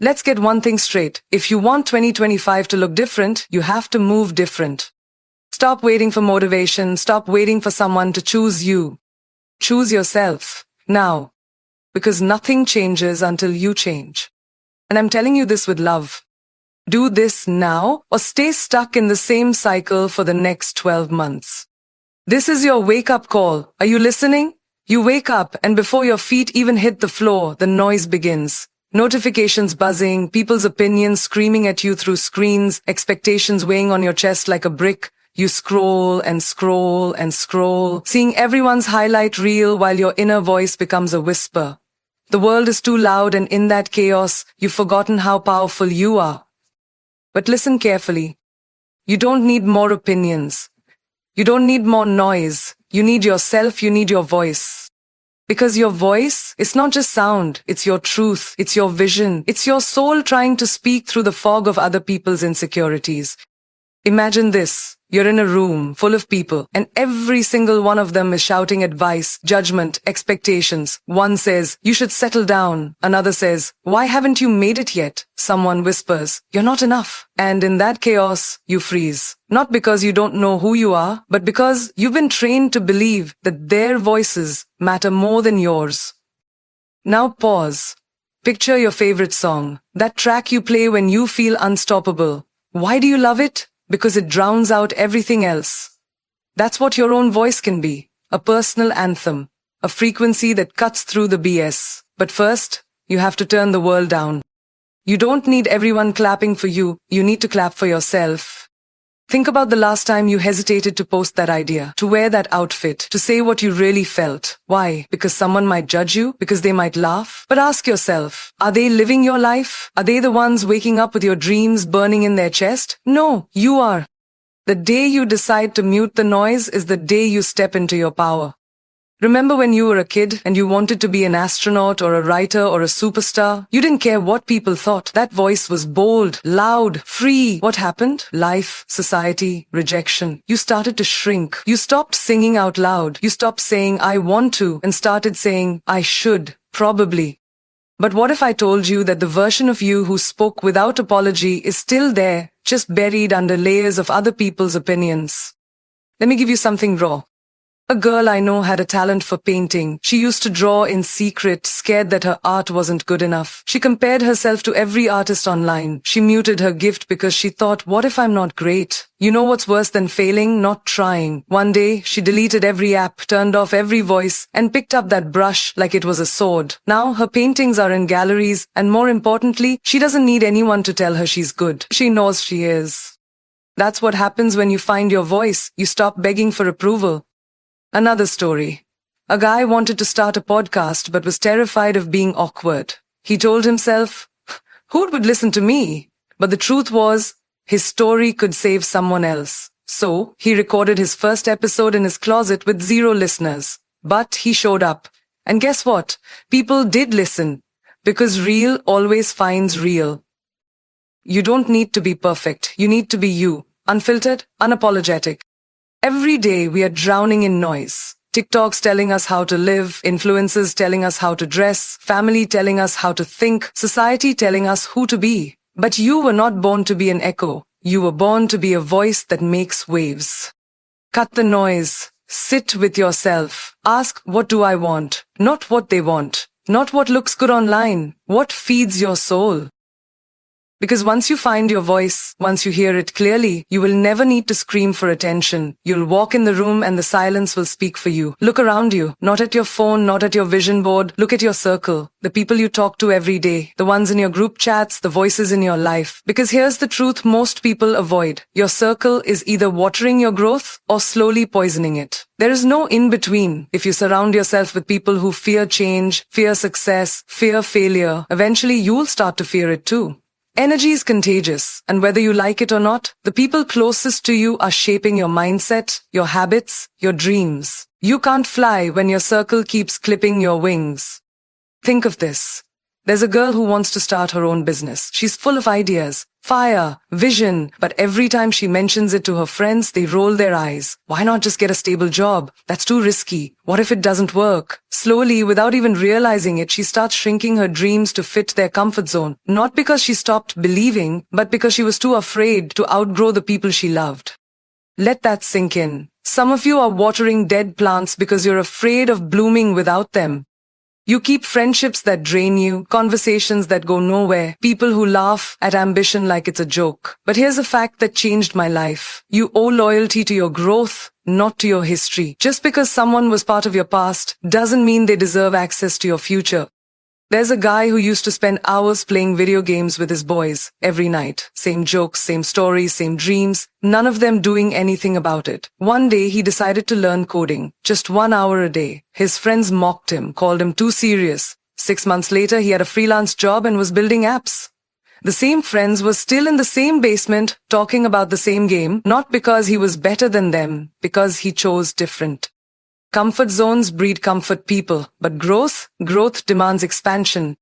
Let's get one thing straight. If you want 2025 to look different, you have to move different. Stop waiting for motivation. Stop waiting for someone to choose you. Choose yourself. Now. Because nothing changes until you change. And I'm telling you this with love. Do this now or stay stuck in the same cycle for the next 12 months. This is your wake-up call. Are you listening? You wake up and before your feet even hit the floor, the noise begins. Notifications buzzing, people's opinions screaming at you through screens, expectations weighing on your chest like a brick. You scroll and scroll and scroll, seeing everyone's highlight reel while your inner voice becomes a whisper. The world is too loud and in that chaos, you've forgotten how powerful you are. But listen carefully. You don't need more opinions. You don't need more noise. You need yourself, you need your voice. Because your voice is not just sound, it's your truth, it's your vision, it's your soul trying to speak through the fog of other people's insecurities. Imagine this. You're in a room full of people, and every single one of them is shouting advice, judgment, expectations. One says, you should settle down. Another says, why haven't you made it yet? Someone whispers, you're not enough. And in that chaos, you freeze. Not because you don't know who you are, but because you've been trained to believe that their voices matter more than yours. Now pause. Picture your favorite song, that track you play when you feel unstoppable. Why do you love it? Because it drowns out everything else. That's what your own voice can be, a personal anthem, a frequency that cuts through the BS. But first, you have to turn the world down. You don't need everyone clapping for you, you need to clap for yourself. Think about the last time you hesitated to post that idea, to wear that outfit, to say what you really felt. Why? Because someone might judge you? Because they might laugh? But ask yourself, are they living your life? Are they the ones waking up with your dreams burning in their chest? No, you are. The day you decide to mute the noise is the day you step into your power. Remember when you were a kid and you wanted to be an astronaut or a writer or a superstar? You didn't care what people thought. That voice was bold, loud, free. What happened? Life, society, rejection. You started to shrink. You stopped singing out loud. You stopped saying, I want to, and started saying, I should, probably. But what if I told you that the version of you who spoke without apology is still there, just buried under layers of other people's opinions? Let me give you something raw. A girl I know had a talent for painting. She used to draw in secret, scared that her art wasn't good enough. She compared herself to every artist online. She muted her gift because she thought, what if I'm not great? You know what's worse than failing? Not trying. One day, she deleted every app, turned off every voice, and picked up that brush like it was a sword. Now, her paintings are in galleries, and more importantly, she doesn't need anyone to tell her she's good. She knows she is. That's what happens when you find your voice. You stop begging for approval. Another story. A guy wanted to start a podcast but was terrified of being awkward. He told himself, who would listen to me? But the truth was, his story could save someone else. So, he recorded his first episode in his closet with 0 listeners. But he showed up. And guess what? People did listen. Because real always finds real. You don't need to be perfect. You need to be you. Unfiltered, unapologetic. Every day we are drowning in noise. TikToks telling us how to live, influencers telling us how to dress, family telling us how to think, society telling us who to be. But you were not born to be an echo. You were born to be a voice that makes waves. Cut the noise. Sit with yourself. Ask, what do I want? Not what they want. Not what looks good online. What feeds your soul? Because once you find your voice, once you hear it clearly, you will never need to scream for attention. You'll walk in the room and the silence will speak for you. Look around you, not at your phone, not at your vision board. Look at your circle, the people you talk to every day, the ones in your group chats, the voices in your life. Because here's the truth most people avoid. Your circle is either watering your growth or slowly poisoning it. There is no in-between. If you surround yourself with people who fear change, fear success, fear failure, eventually you'll start to fear it too. Energy is contagious, and whether you like it or not, the people closest to you are shaping your mindset, your habits, your dreams. You can't fly when your circle keeps clipping your wings. Think of this. There's a girl who wants to start her own business. She's full of ideas, fire, vision, but every time she mentions it to her friends, they roll their eyes. Why not just get a stable job? That's too risky. What if it doesn't work? Slowly, without even realizing it, she starts shrinking her dreams to fit their comfort zone. Not because she stopped believing, but because she was too afraid to outgrow the people she loved. Let that sink in. Some of you are watering dead plants because you're afraid of blooming without them. You keep friendships that drain you, conversations that go nowhere, people who laugh at ambition like it's a joke. But here's a fact that changed my life. You owe loyalty to your growth, not to your history. Just because someone was part of your past doesn't mean they deserve access to your future. There's a guy who used to spend hours playing video games with his boys every night. Same jokes, same stories, same dreams, none of them doing anything about it. One day he decided to learn coding, just 1 hour a day. His friends mocked him, called him too serious. 6 months later, he had a freelance job and was building apps. The same friends were still in the same basement talking about the same game, not because he was better than them, because he chose different. Comfort zones breed comfort people, but growth demands expansion.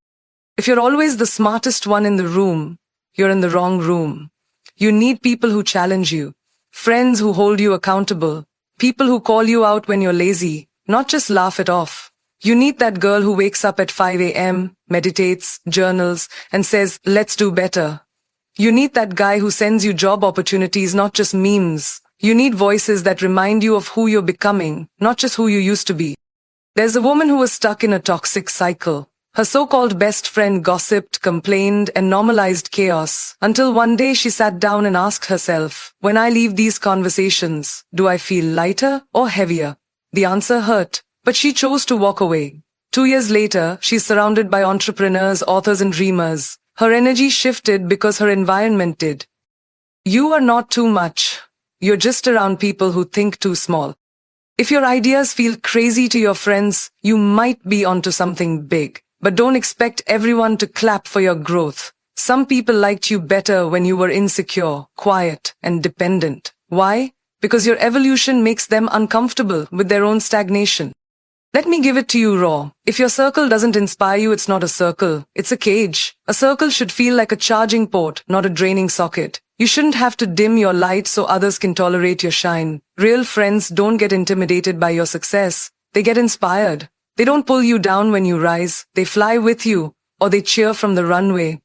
If you're always the smartest one in the room, you're in the wrong room. You need people who challenge you, friends who hold you accountable, people who call you out when you're lazy, not just laugh it off. You need that girl who wakes up at 5 a.m., meditates, journals, and says, let's do better. You need that guy who sends you job opportunities, not just memes. You need voices that remind you of who you're becoming, not just who you used to be. There's a woman who was stuck in a toxic cycle. Her so-called best friend gossiped, complained, and normalized chaos, until one day she sat down and asked herself, when I leave these conversations, do I feel lighter or heavier? The answer hurt, but she chose to walk away. 2 years later, she's surrounded by entrepreneurs, authors, and dreamers. Her energy shifted because her environment did. You are not too much. You're just around people who think too small. If your ideas feel crazy to your friends, you might be onto something big. But don't expect everyone to clap for your growth. Some people liked you better when you were insecure, quiet, and dependent. Why? Because your evolution makes them uncomfortable with their own stagnation. Let me give it to you raw. If your circle doesn't inspire you, it's not a circle. It's a cage. A circle should feel like a charging port, not a draining socket. You shouldn't have to dim your light so others can tolerate your shine. Real friends don't get intimidated by your success. They get inspired. They don't pull you down when you rise. They fly with you, or they cheer from the runway.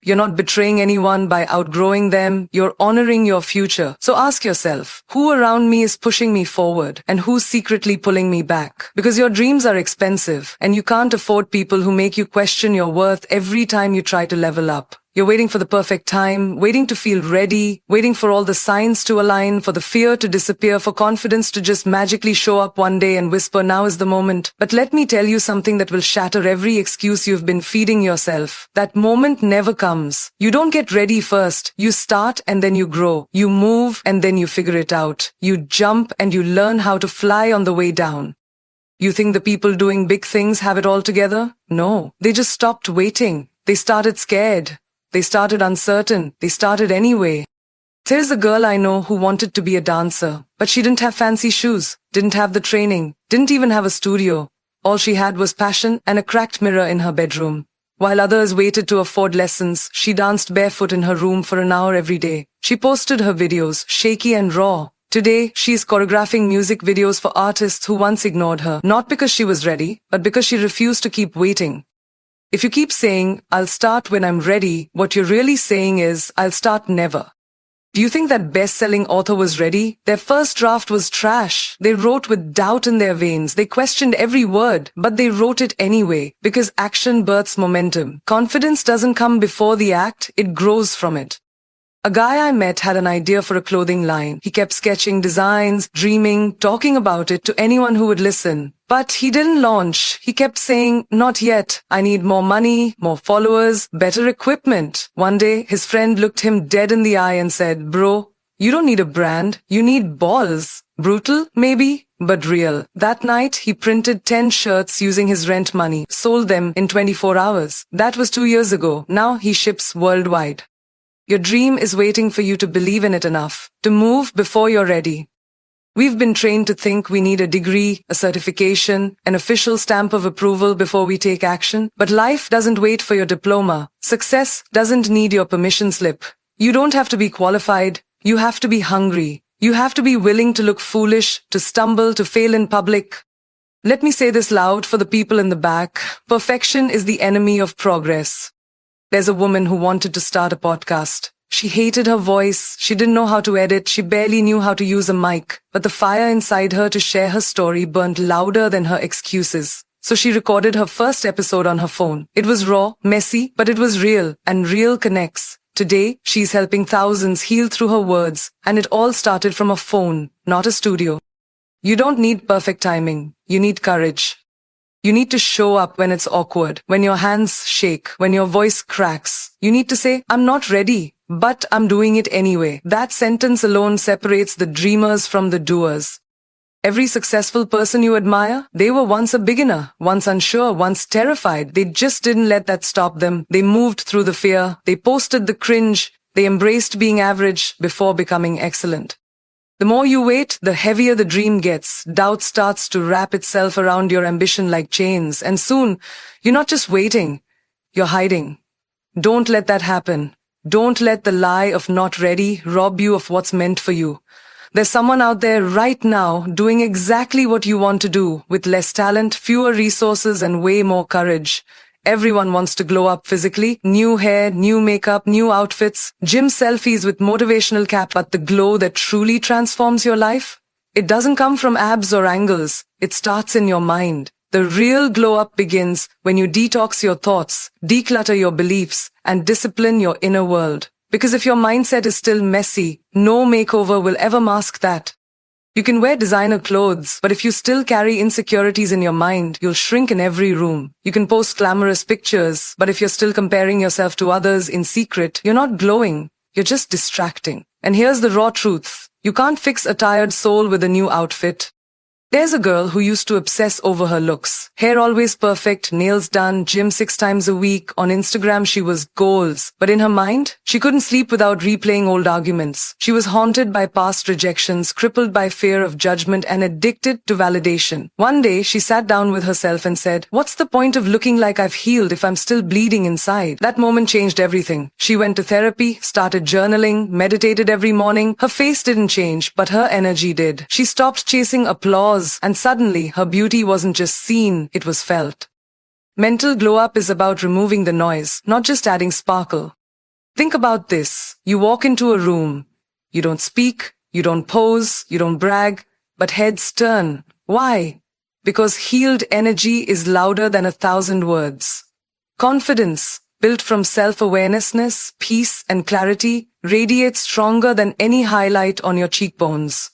You're not betraying anyone by outgrowing them. You're honoring your future. So ask yourself, who around me is pushing me forward and who's secretly pulling me back? Because your dreams are expensive and you can't afford people who make you question your worth every time you try to level up. You're waiting for the perfect time, waiting to feel ready, waiting for all the signs to align, for the fear to disappear, for confidence to just magically show up one day and whisper, now is the moment. But let me tell you something that will shatter every excuse you've been feeding yourself. That moment never comes. You don't get ready first. You start and then you grow. You move and then you figure it out. You jump and you learn how to fly on the way down. You think the people doing big things have it all together? No, they just stopped waiting. They started scared. They started uncertain. They started anyway. There's a girl I know who wanted to be a dancer, but she didn't have fancy shoes, didn't have the training, didn't even have a studio. All she had was passion and a cracked mirror in her bedroom. While others waited to afford lessons, she danced barefoot in her room for an hour every day. She posted her videos, shaky and raw. Today, she's choreographing music videos for artists who once ignored her, not because she was ready, but because she refused to keep waiting. If you keep saying, I'll start when I'm ready, what you're really saying is, I'll start never. Do you think that best-selling author was ready? Their first draft was trash. They wrote with doubt in their veins. They questioned every word, but they wrote it anyway, because action births momentum. Confidence doesn't come before the act, it grows from it. A guy I met had an idea for a clothing line. He kept sketching designs, dreaming, talking about it to anyone who would listen. But he didn't launch. He kept saying, not yet. I need more money, more followers, better equipment. One day, his friend looked him dead in the eye and said, bro, you don't need a brand. You need balls. Brutal, maybe, but real. That night, he printed 10 shirts using his rent money, sold them in 24 hours. That was 2 years ago. Now he ships worldwide. Your dream is waiting for you to believe in it enough, to move before you're ready. We've been trained to think we need a degree, a certification, an official stamp of approval before we take action. But life doesn't wait for your diploma. Success doesn't need your permission slip. You don't have to be qualified. You have to be hungry. You have to be willing to look foolish, to stumble, to fail in public. Let me say this loud for the people in the back. Perfection is the enemy of progress. There's a woman who wanted to start a podcast. She hated her voice, she didn't know how to edit, she barely knew how to use a mic. But the fire inside her to share her story burnt louder than her excuses. So she recorded her first episode on her phone. It was raw, messy, but it was real, and real connects. Today, she's helping thousands heal through her words, and it all started from a phone, not a studio. You don't need perfect timing, you need courage. You need to show up when it's awkward, when your hands shake, when your voice cracks. You need to say, I'm not ready, but I'm doing it anyway. That sentence alone separates the dreamers from the doers. Every successful person you admire, they were once a beginner, once unsure, once terrified. They just didn't let that stop them. They moved through the fear. They posted the cringe. They embraced being average before becoming excellent. The more you wait, the heavier the dream gets. Doubt starts to wrap itself around your ambition like chains. And soon, you're not just waiting, you're hiding. Don't let that happen. Don't let the lie of not ready rob you of what's meant for you. There's someone out there right now doing exactly what you want to do, with less talent, fewer resources, and way more courage. Everyone wants to glow up physically. New hair, new makeup, new outfits, gym selfies with motivational cap. But the glow that truly transforms your life? It doesn't come from abs or angles. It starts in your mind. The real glow up begins when you detox your thoughts, declutter your beliefs, and discipline your inner world. Because if your mindset is still messy, no makeover will ever mask that. You can wear designer clothes, but if you still carry insecurities in your mind, you'll shrink in every room. You can post glamorous pictures, but if you're still comparing yourself to others in secret, you're not glowing, you're just distracting. And here's the raw truth. You can't fix a tired soul with a new outfit. There's a girl who used to obsess over her looks. Hair always perfect, nails done, gym 6 times a week. On Instagram, she was goals. But in her mind, she couldn't sleep without replaying old arguments. She was haunted by past rejections, crippled by fear of judgment, and addicted to validation. One day, she sat down with herself and said, "What's the point of looking like I've healed if I'm still bleeding inside?" That moment changed everything. She went to therapy, started journaling, meditated every morning. Her face didn't change, but her energy did. She stopped chasing applause, and suddenly her beauty wasn't just seen, it was felt. Mental glow up is about removing the noise, not just adding sparkle. Think about this. You walk into a room. You don't speak, you don't pose, you don't brag, but heads turn. Why? Because healed energy is louder than 1,000 words. Confidence, built from self-awareness, peace, and clarity, radiates stronger than any highlight on your cheekbones.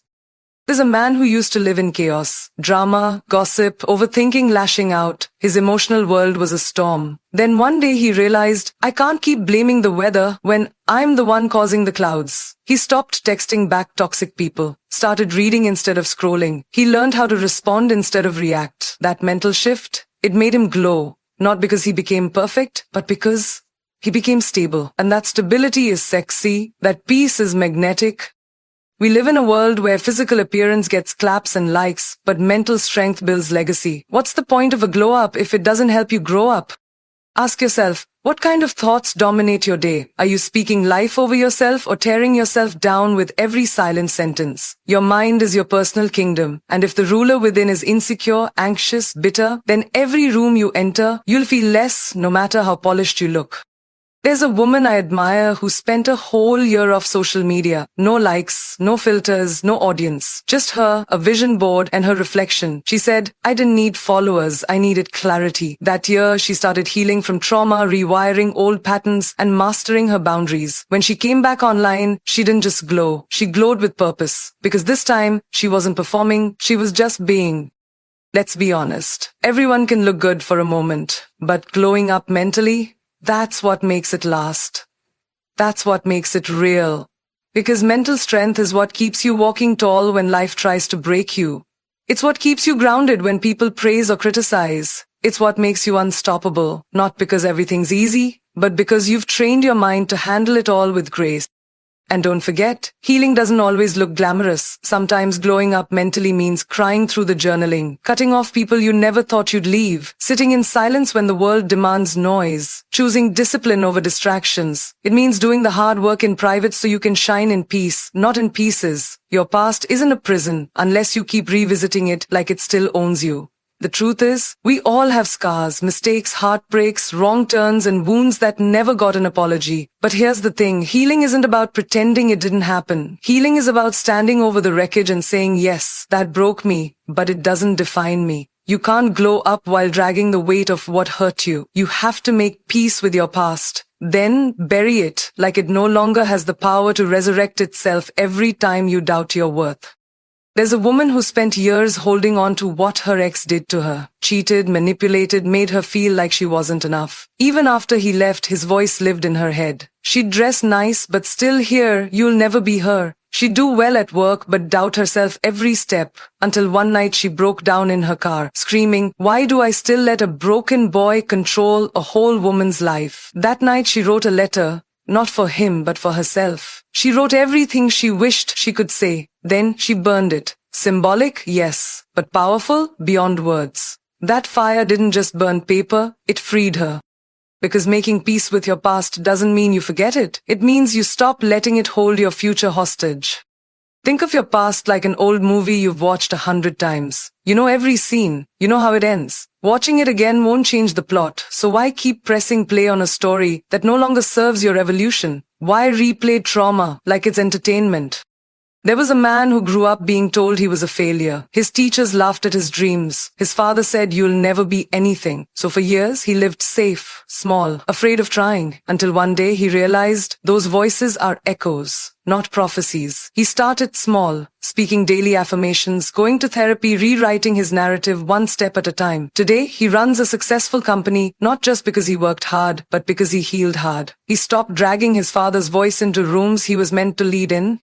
There's a man who used to live in chaos, drama, gossip, overthinking, lashing out. His emotional world was a storm. Then one day he realized, I can't keep blaming the weather when I'm the one causing the clouds. He stopped texting back toxic people, started reading instead of scrolling. He learned how to respond instead of react. That mental shift, it made him glow, not because he became perfect, but because he became stable. And that stability is sexy, that peace is magnetic. We live in a world where physical appearance gets claps and likes, but mental strength builds legacy. What's the point of a glow up if it doesn't help you grow up? Ask yourself, what kind of thoughts dominate your day? Are you speaking life over yourself or tearing yourself down with every silent sentence? Your mind is your personal kingdom, and if the ruler within is insecure, anxious, bitter, then every room you enter, you'll feel less no matter how polished you look. There's a woman I admire who spent a whole year off social media. No likes, no filters, no audience. Just her, a vision board, and her reflection. She said, I didn't need followers, I needed clarity. That year, she started healing from trauma, rewiring old patterns, and mastering her boundaries. When she came back online, she didn't just glow. She glowed with purpose. Because this time, she wasn't performing, she was just being. Let's be honest. Everyone can look good for a moment, but glowing up mentally, that's what makes it last. That's what makes it real. Because mental strength is what keeps you walking tall when life tries to break you. It's what keeps you grounded when people praise or criticize. It's what makes you unstoppable, not because everything's easy, but because you've trained your mind to handle it all with grace. And don't forget, healing doesn't always look glamorous. Sometimes glowing up mentally means crying through the journaling, cutting off people you never thought you'd leave, sitting in silence when the world demands noise, choosing discipline over distractions. It means doing the hard work in private so you can shine in peace, not in pieces. Your past isn't a prison unless you keep revisiting it like it still owns you. The truth is, we all have scars, mistakes, heartbreaks, wrong turns, and wounds that never got an apology. But here's the thing, healing isn't about pretending it didn't happen. Healing is about standing over the wreckage and saying, yes, that broke me, but it doesn't define me. You can't glow up while dragging the weight of what hurt you. You have to make peace with your past. Then bury it like it no longer has the power to resurrect itself every time you doubt your worth. There's a woman who spent years holding on to what her ex did to her. Cheated, manipulated, made her feel like she wasn't enough. Even after he left, his voice lived in her head. She'd dress nice, but still hear, you'll never be her. She'd do well at work, but doubt herself every step. Until one night she broke down in her car, screaming, why do I still let a broken boy control a whole woman's life? That night she wrote a letter. Not for him, but for herself. She wrote everything she wished she could say. Then she burned it. Symbolic, yes, but powerful beyond words. That fire didn't just burn paper, it freed her. Because making peace with your past doesn't mean you forget it. It means you stop letting it hold your future hostage. Think of your past like an old movie you've watched 100 times. You know every scene. You know how it ends. Watching it again won't change the plot, so why keep pressing play on a story that no longer serves your evolution? Why replay trauma like it's entertainment? There was a man who grew up being told he was a failure. His teachers laughed at his dreams. His father said, you'll never be anything. So for years, he lived safe, small, afraid of trying, until one day he realized those voices are echoes, not prophecies. He started small, speaking daily affirmations, going to therapy, rewriting his narrative one step at a time. Today, he runs a successful company, not just because he worked hard, but because he healed hard. He stopped dragging his father's voice into rooms he was meant to lead in.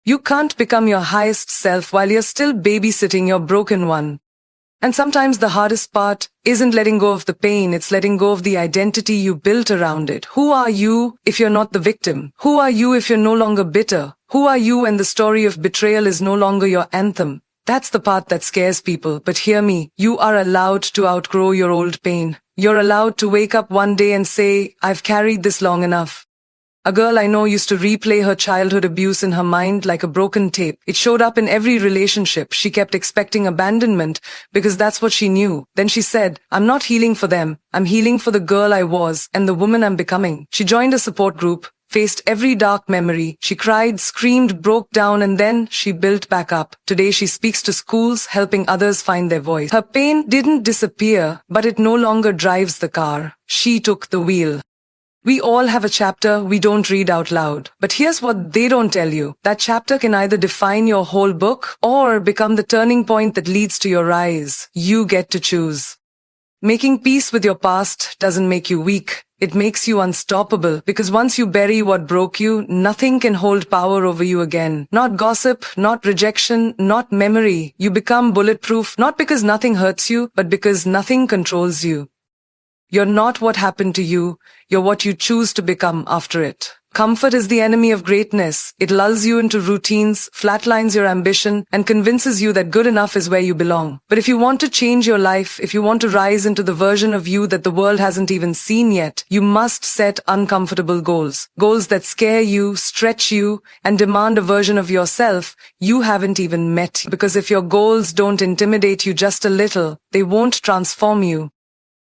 You can't become your highest self while you're still babysitting your broken one. And sometimes the hardest part isn't letting go of the pain, it's letting go of the identity you built around it. Who are you if you're not the victim? Who are you if you're no longer bitter? Who are you when the story of betrayal is no longer your anthem? That's the part that scares people. But hear me, you are allowed to outgrow your old pain. You're allowed to wake up one day and say, I've carried this long enough. A girl I know used to replay her childhood abuse in her mind like a broken tape. It showed up in every relationship. She kept expecting abandonment because that's what she knew. Then she said, I'm not healing for them. I'm healing for the girl I was and the woman I'm becoming. She joined a support group, faced every dark memory. She cried, screamed, broke down, and then she built back up. Today she speaks to schools, helping others find their voice. Her pain didn't disappear, but it no longer drives the car. She took the wheel. We all have a chapter we don't read out loud. But here's what they don't tell you. That chapter can either define your whole book or become the turning point that leads to your rise. You get to choose. Making peace with your past doesn't make you weak. It makes you unstoppable, because once you bury what broke you, nothing can hold power over you again. Not gossip, not rejection, not memory. You become bulletproof, not because nothing hurts you, but because nothing controls you. You're not what happened to you, you're what you choose to become after it. Comfort is the enemy of greatness. It lulls you into routines, flatlines your ambition, and convinces you that good enough is where you belong. But if you want to change your life, if you want to rise into the version of you that the world hasn't even seen yet, you must set uncomfortable goals. Goals that scare you, stretch you, and demand a version of yourself you haven't even met. Because if your goals don't intimidate you just a little, they won't transform you.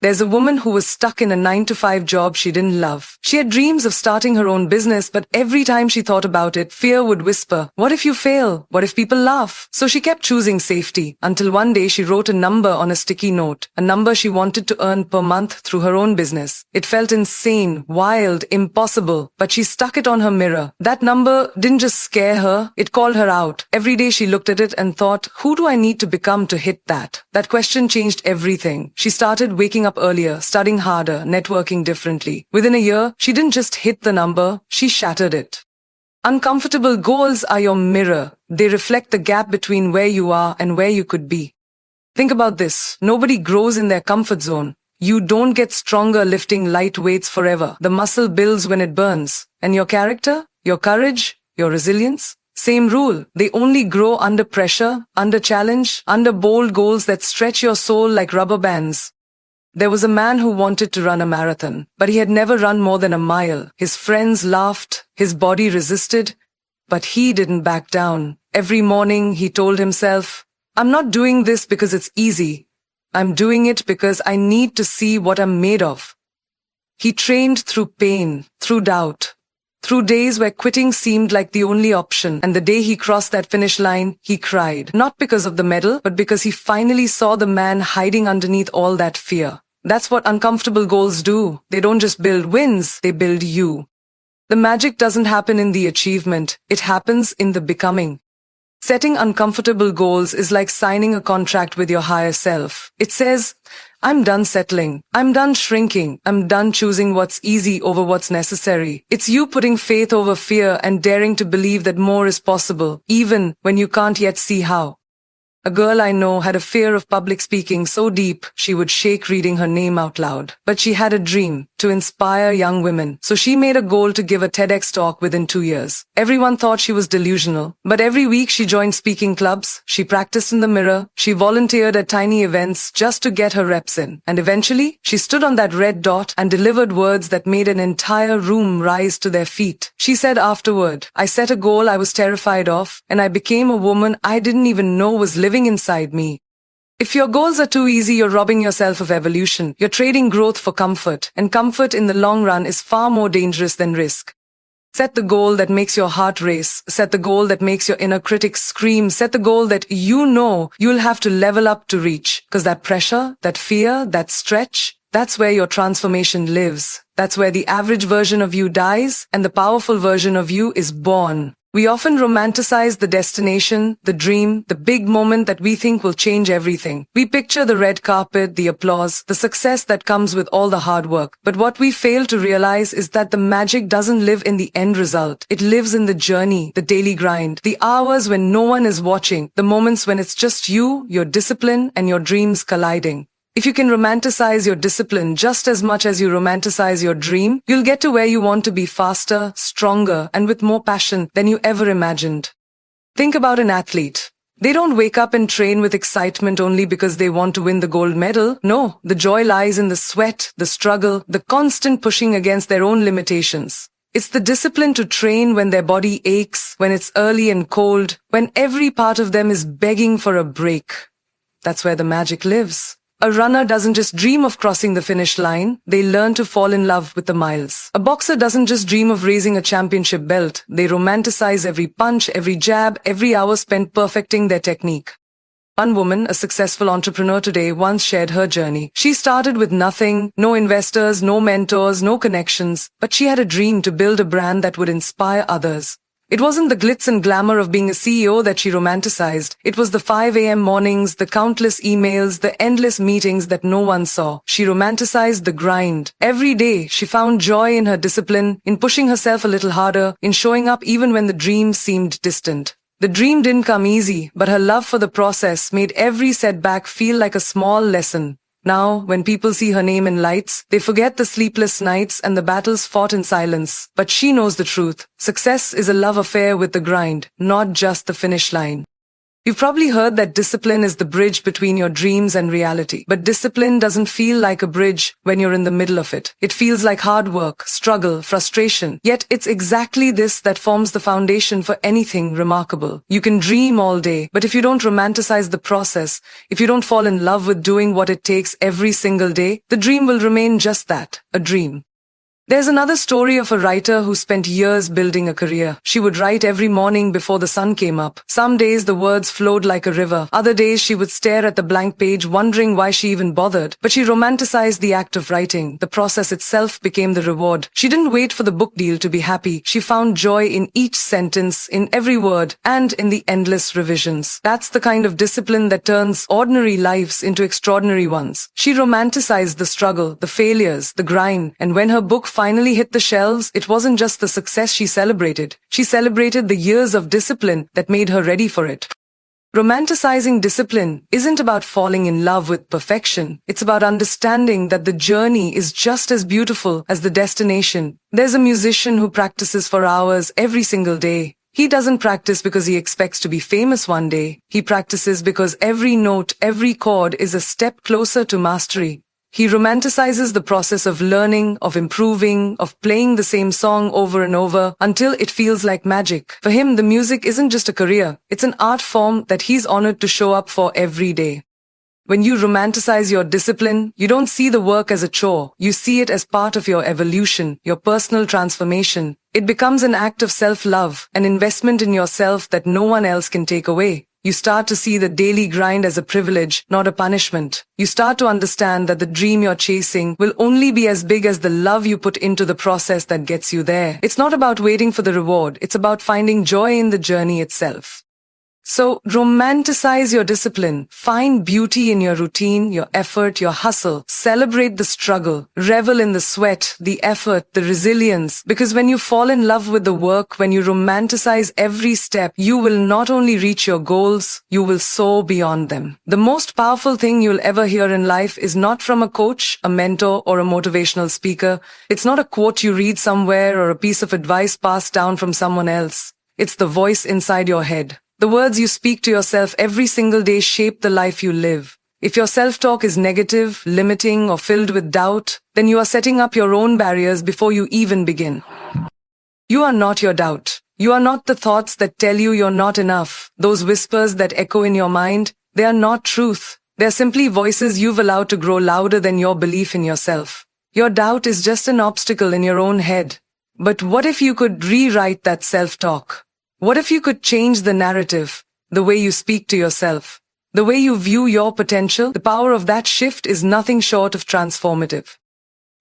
There's a woman who was stuck in a 9-to-5 job she didn't love. She had dreams of starting her own business, but every time she thought about it, fear would whisper, what if you fail? What if people laugh? So she kept choosing safety, until one day she wrote a number on a sticky note, a number she wanted to earn per month through her own business. It felt insane, wild, impossible, but she stuck it on her mirror. That number didn't just scare her, it called her out. Every day she looked at it and thought, who do I need to become to hit that? That question changed everything. She started waking up earlier, studying harder, networking differently. Within a year, she didn't just hit the number, she shattered it. Uncomfortable goals are your mirror. They reflect the gap between where you are and where you could be. Think about this. Nobody grows in their comfort zone. You don't get stronger lifting light weights forever. The muscle builds when it burns. And your character? Your courage? Your resilience? Same rule. They only grow under pressure, under challenge, under bold goals that stretch your soul like rubber bands. There was a man who wanted to run a marathon, but he had never run more than a mile. His friends laughed, his body resisted, but he didn't back down. Every morning he told himself, I'm not doing this because it's easy. I'm doing it because I need to see what I'm made of. He trained through pain, through doubt, through days where quitting seemed like the only option, and the day he crossed that finish line, he cried. Not because of the medal, but because he finally saw the man hiding underneath all that fear. That's what uncomfortable goals do. They don't just build wins, they build you. The magic doesn't happen in the achievement, it happens in the becoming. Setting uncomfortable goals is like signing a contract with your higher self. It says, I'm done settling, I'm done shrinking, I'm done choosing what's easy over what's necessary. It's you putting faith over fear and daring to believe that more is possible, even when you can't yet see how. A girl I know had a fear of public speaking so deep she would shake reading her name out loud. But she had a dream to inspire young women, so she made a goal to give a TEDx talk within 2 years. Everyone thought she was delusional, but every week she joined speaking clubs, she practiced in the mirror, she volunteered at tiny events just to get her reps in. And eventually, she stood on that red dot and delivered words that made an entire room rise to their feet. She said afterward, I set a goal I was terrified of, and I became a woman I didn't even know was living inside me. If your goals are too easy, you're robbing yourself of evolution. You're trading growth for comfort, and comfort in the long run is far more dangerous than risk. Set the goal that makes your heart race. Set the goal that makes your inner critic scream. Set the goal that you know you'll have to level up to reach. Because that pressure, that fear, that stretch, that's where your transformation lives. That's where the average version of you dies, and the powerful version of you is born. We often romanticize the destination, the dream, the big moment that we think will change everything. We picture the red carpet, the applause, the success that comes with all the hard work. But what we fail to realize is that the magic doesn't live in the end result. It lives in the journey, the daily grind, the hours when no one is watching, the moments when it's just you, your discipline, and your dreams colliding. If you can romanticize your discipline just as much as you romanticize your dream, you'll get to where you want to be faster, stronger, and with more passion than you ever imagined. Think about an athlete. They don't wake up and train with excitement only because they want to win the gold medal. No, the joy lies in the sweat, the struggle, the constant pushing against their own limitations. It's the discipline to train when their body aches, when it's early and cold, when every part of them is begging for a break. That's where the magic lives. A runner doesn't just dream of crossing the finish line, they learn to fall in love with the miles. A boxer doesn't just dream of raising a championship belt, they romanticize every punch, every jab, every hour spent perfecting their technique. One woman, a successful entrepreneur today, once shared her journey. She started with nothing, no investors, no mentors, no connections, but she had a dream to build a brand that would inspire others. It wasn't the glitz and glamour of being a CEO that she romanticized. It was the 5 a.m. mornings, the countless emails, the endless meetings that no one saw. She romanticized the grind. Every day, she found joy in her discipline, in pushing herself a little harder, in showing up even when the dream seemed distant. The dream didn't come easy, but her love for the process made every setback feel like a small lesson. Now, when people see her name in lights, they forget the sleepless nights and the battles fought in silence. But she knows the truth. Success is a love affair with the grind, not just the finish line. You've probably heard that discipline is the bridge between your dreams and reality. But discipline doesn't feel like a bridge when you're in the middle of it. It feels like hard work, struggle, frustration. Yet it's exactly this that forms the foundation for anything remarkable. You can dream all day, but if you don't romanticize the process, if you don't fall in love with doing what it takes every single day, the dream will remain just that, a dream. There's another story of a writer who spent years building a career. She would write every morning before the sun came up. Some days the words flowed like a river. Other days she would stare at the blank page wondering why she even bothered. But she romanticized the act of writing. The process itself became the reward. She didn't wait for the book deal to be happy. She found joy in each sentence, in every word, and in the endless revisions. That's the kind of discipline that turns ordinary lives into extraordinary ones. She romanticized the struggle, the failures, the grind, and when her book finally hit the shelves, it wasn't just the success she celebrated. She celebrated the years of discipline that made her ready for it. Romanticizing discipline isn't about falling in love with perfection. It's about understanding that the journey is just as beautiful as the destination. There's a musician who practices for hours every single day. He doesn't practice because he expects to be famous one day. He practices because every note, every chord is a step closer to mastery. He romanticizes the process of learning, of improving, of playing the same song over and over until it feels like magic. For him, the music isn't just a career. It's an art form that he's honored to show up for every day. When you romanticize your discipline, you don't see the work as a chore. You see it as part of your evolution, your personal transformation. It becomes an act of self-love, an investment in yourself that no one else can take away. You start to see the daily grind as a privilege, not a punishment. You start to understand that the dream you're chasing will only be as big as the love you put into the process that gets you there. It's not about waiting for the reward. It's about finding joy in the journey itself. So, romanticize your discipline. Find beauty in your routine, your effort, your hustle. Celebrate the struggle. Revel in the sweat, the effort, the resilience. Because when you fall in love with the work, when you romanticize every step, you will not only reach your goals, you will soar beyond them. The most powerful thing you'll ever hear in life is not from a coach, a mentor, or a motivational speaker. It's not a quote you read somewhere or a piece of advice passed down from someone else. It's the voice inside your head. The words you speak to yourself every single day shape the life you live. If your self-talk is negative, limiting, or filled with doubt, then you are setting up your own barriers before you even begin. You are not your doubt. You are not the thoughts that tell you you're not enough. Those whispers that echo in your mind, they are not truth. They are simply voices you've allowed to grow louder than your belief in yourself. Your doubt is just an obstacle in your own head. But what if you could rewrite that self-talk? What if you could change the narrative, the way you speak to yourself, the way you view your potential? The power of that shift is nothing short of transformative.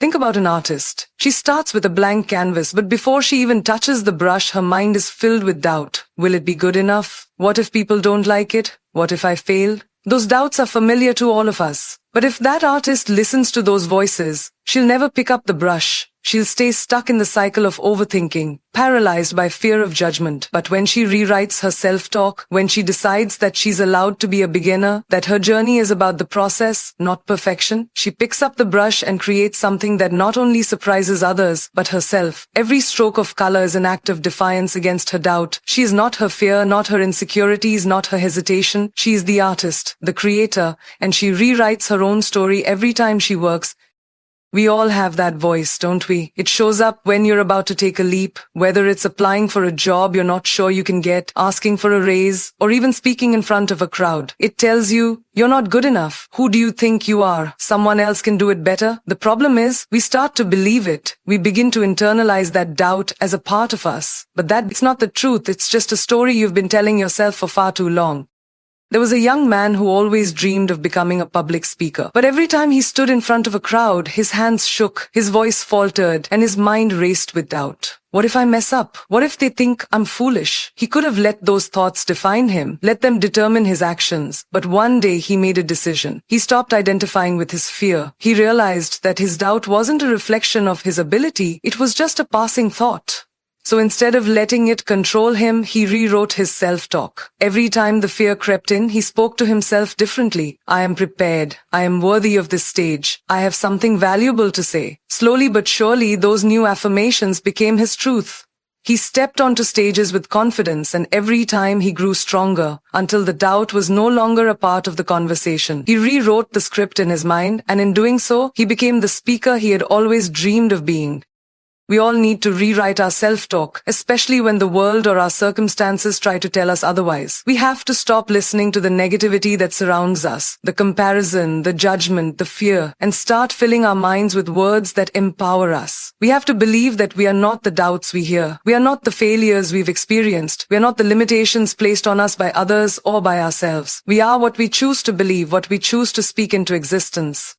Think about an artist. She starts with a blank canvas, but before she even touches the brush, her mind is filled with doubt. Will it be good enough? What if people don't like it? What if I fail? Those doubts are familiar to all of us. But if that artist listens to those voices, she'll never pick up the brush. She'll stay stuck in the cycle of overthinking, paralyzed by fear of judgment. But when she rewrites her self-talk, when she decides that she's allowed to be a beginner, that her journey is about the process, not perfection, she picks up the brush and creates something that not only surprises others, but herself. Every stroke of color is an act of defiance against her doubt. She is not her fear, not her insecurities, not her hesitation. She is the artist, the creator, and she rewrites her own story every time she works. We all have that voice, don't we? It shows up when you're about to take a leap, whether it's applying for a job you're not sure you can get, asking for a raise, or even speaking in front of a crowd. It tells you, you're not good enough. Who do you think you are? Someone else can do it better? The problem is, we start to believe it. We begin to internalize that doubt as a part of us. But it's not the truth. It's just a story you've been telling yourself for far too long. There was a young man who always dreamed of becoming a public speaker. But every time he stood in front of a crowd, his hands shook, his voice faltered, and his mind raced with doubt. What if I mess up? What if they think I'm foolish? He could have let those thoughts define him, let them determine his actions. But one day he made a decision. He stopped identifying with his fear. He realized that his doubt wasn't a reflection of his ability, it was just a passing thought. So instead of letting it control him, he rewrote his self-talk. Every time the fear crept in, he spoke to himself differently. I am prepared. I am worthy of this stage. I have something valuable to say. Slowly but surely, those new affirmations became his truth. He stepped onto stages with confidence, and every time he grew stronger, until the doubt was no longer a part of the conversation. He rewrote the script in his mind, and in doing so, he became the speaker he had always dreamed of being. We all need to rewrite our self-talk, especially when the world or our circumstances try to tell us otherwise. We have to stop listening to the negativity that surrounds us, the comparison, the judgment, the fear, and start filling our minds with words that empower us. We have to believe that we are not the doubts we hear. We are not the failures we've experienced. We are not the limitations placed on us by others or by ourselves. We are what we choose to believe, what we choose to speak into existence.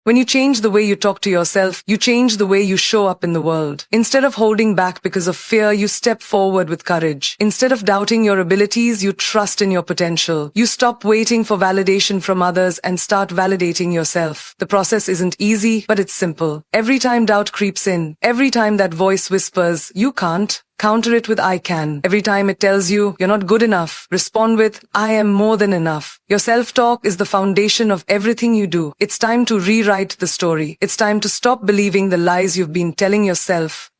When you change the way you talk to yourself, you change the way you show up in the world. Instead of holding back because of fear, you step forward with courage. Instead of doubting your abilities, you trust in your potential. You stop waiting for validation from others and start validating yourself. The process isn't easy, but it's simple. Every time doubt creeps in, every time that voice whispers, "You can't," counter it with "I can." Every time it tells you you're not good enough, respond with "I am more than enough." Your self-talk is the foundation of everything you do. It's time to rewrite the story. It's time to stop believing the lies you've been telling yourself.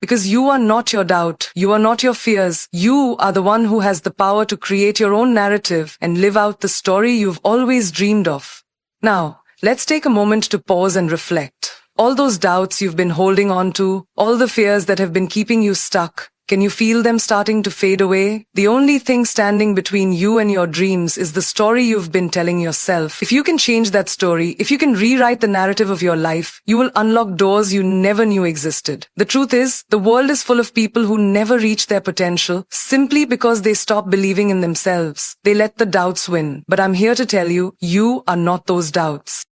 Because you are not your doubt, you are not your fears, you are the one who has the power to create your own narrative and live out the story you've always dreamed of. Now, let's take a moment to pause and reflect. All those doubts you've been holding on to, all the fears that have been keeping you stuck, can you feel them starting to fade away? The only thing standing between you and your dreams is the story you've been telling yourself. If you can change that story, if you can rewrite the narrative of your life, you will unlock doors you never knew existed. The truth is, the world is full of people who never reach their potential simply because they stop believing in themselves. They let the doubts win. But I'm here to tell you, you are not those doubts.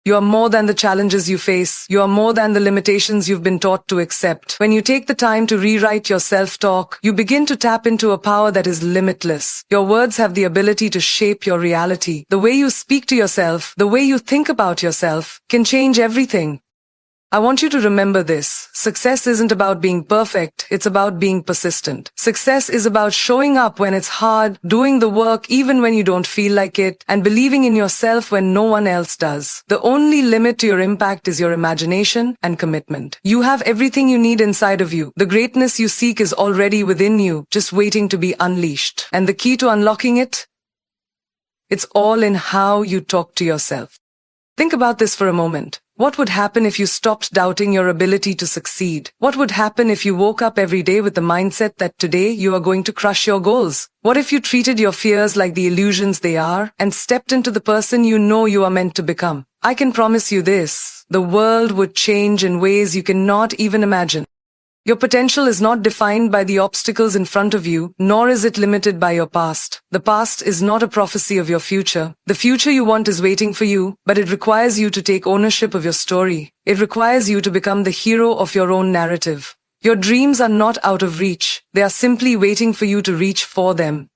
You are more than the challenges you face. You are more than the limitations you've been taught to accept. When you take the time to rewrite your self-talk, you begin to tap into a power that is limitless. Your words have the ability to shape your reality. The way you speak to yourself, the way you think about yourself, can change everything. I want you to remember this. Success isn't about being perfect, it's about being persistent. Success is about showing up when it's hard, doing the work even when you don't feel like it, and believing in yourself when no one else does. The only limit to your impact is your imagination and commitment. You have everything you need inside of you. The greatness you seek is already within you, just waiting to be unleashed. And the key to unlocking it? It's all in how you talk to yourself. Think about this for a moment. What would happen if you stopped doubting your ability to succeed? What would happen if you woke up every day with the mindset that today you are going to crush your goals? What if you treated your fears like the illusions they are and stepped into the person you know you are meant to become? I can promise you this, the world would change in ways you cannot even imagine. Your potential is not defined by the obstacles in front of you, nor is it limited by your past. The past is not a prophecy of your future. The future you want is waiting for you, but it requires you to take ownership of your story. It requires you to become the hero of your own narrative. Your dreams are not out of reach. They are simply waiting for you to reach for them.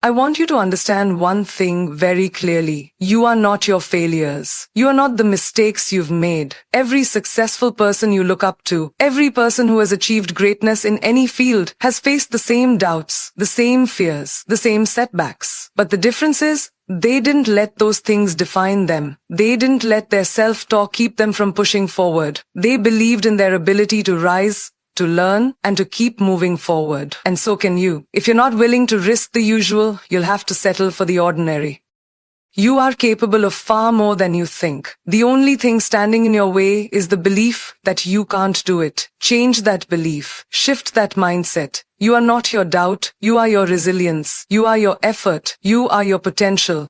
I want you to understand one thing very clearly. You are not your failures. You are not the mistakes you've made. Every successful person you look up to, every person who has achieved greatness in any field, has faced the same doubts, the same fears, the same setbacks. But the difference is, they didn't let those things define them. They didn't let their self-talk keep them from pushing forward. They believed in their ability to rise, to learn, and to keep moving forward. And so can you. If you're not willing to risk the usual, you'll have to settle for the ordinary. You are capable of far more than you think. The only thing standing in your way is the belief that you can't do it. Change that belief. Shift that mindset. You are not your doubt. You are your resilience. You are your effort. You are your potential.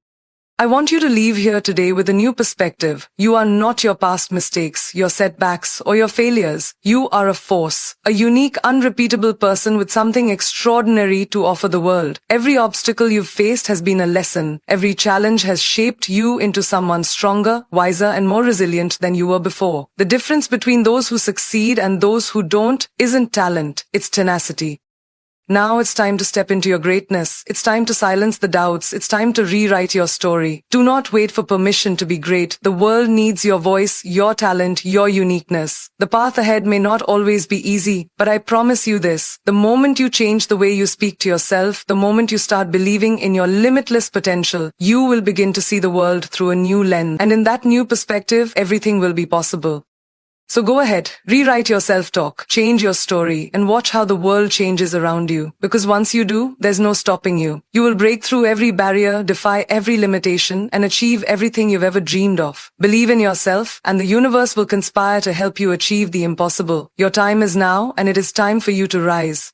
I want you to leave here today with a new perspective. You are not your past mistakes, your setbacks, or your failures. You are a force, a unique, unrepeatable person with something extraordinary to offer the world. Every obstacle you've faced has been a lesson. Every challenge has shaped you into someone stronger, wiser, and more resilient than you were before. The difference between those who succeed and those who don't isn't talent, it's tenacity. Now it's time to step into your greatness. It's time to silence the doubts. It's time to rewrite your story. Do not wait for permission to be great. The world needs your voice, your talent, your uniqueness. The path ahead may not always be easy, but I promise you this. The moment you change the way you speak to yourself, the moment you start believing in your limitless potential, you will begin to see the world through a new lens. And in that new perspective, everything will be possible. So go ahead, rewrite your self-talk, change your story, and watch how the world changes around you. Because once you do, there's no stopping you. You will break through every barrier, defy every limitation, and achieve everything you've ever dreamed of. Believe in yourself, and the universe will conspire to help you achieve the impossible. Your time is now, and it is time for you to rise.